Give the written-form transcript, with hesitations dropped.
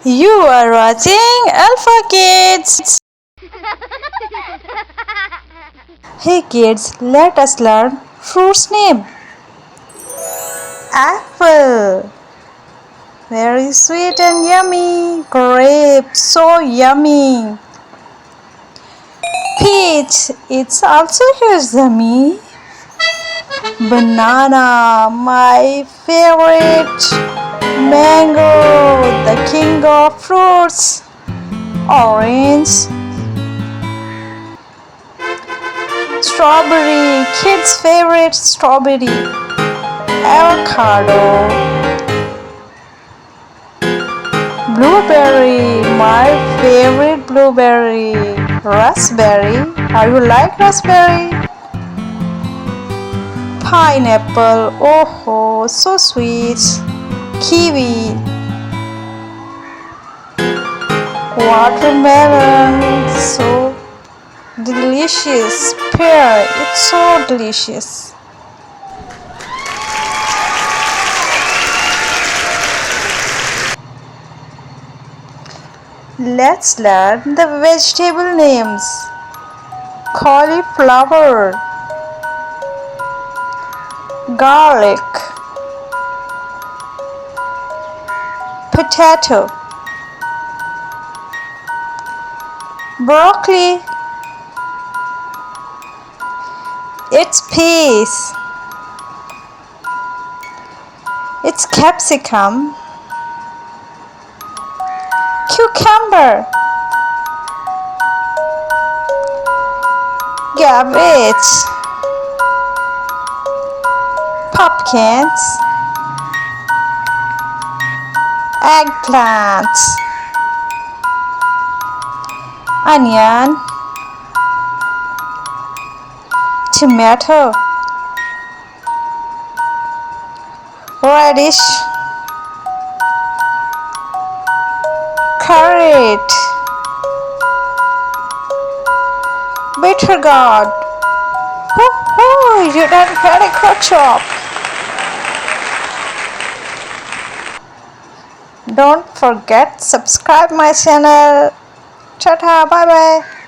You are watching Alpha Kids. Hey kids, let us learn fruits name. Apple, very sweet and yummy. Grape, so yummy. Peach, it's also yummy. Banana, my favorite. Mango, the king of fruits. Orange. Strawberry, kids' favorite strawberry. Avocado. Blueberry, my favorite blueberry. Raspberry, are you like raspberry? Pineapple, oh, so sweet. Kiwi. Watermelon, so delicious. Pear, it's so delicious. Let's learn the vegetable names. Cauliflower, garlic, potato, broccoli, it's peas, it's capsicum, cucumber, cabbage, pumpkins, eggplant, onion, tomato, radish, carrot, bitter gourd. You done very good job. Don't forget subscribe my channel. Ta-ta, bye bye.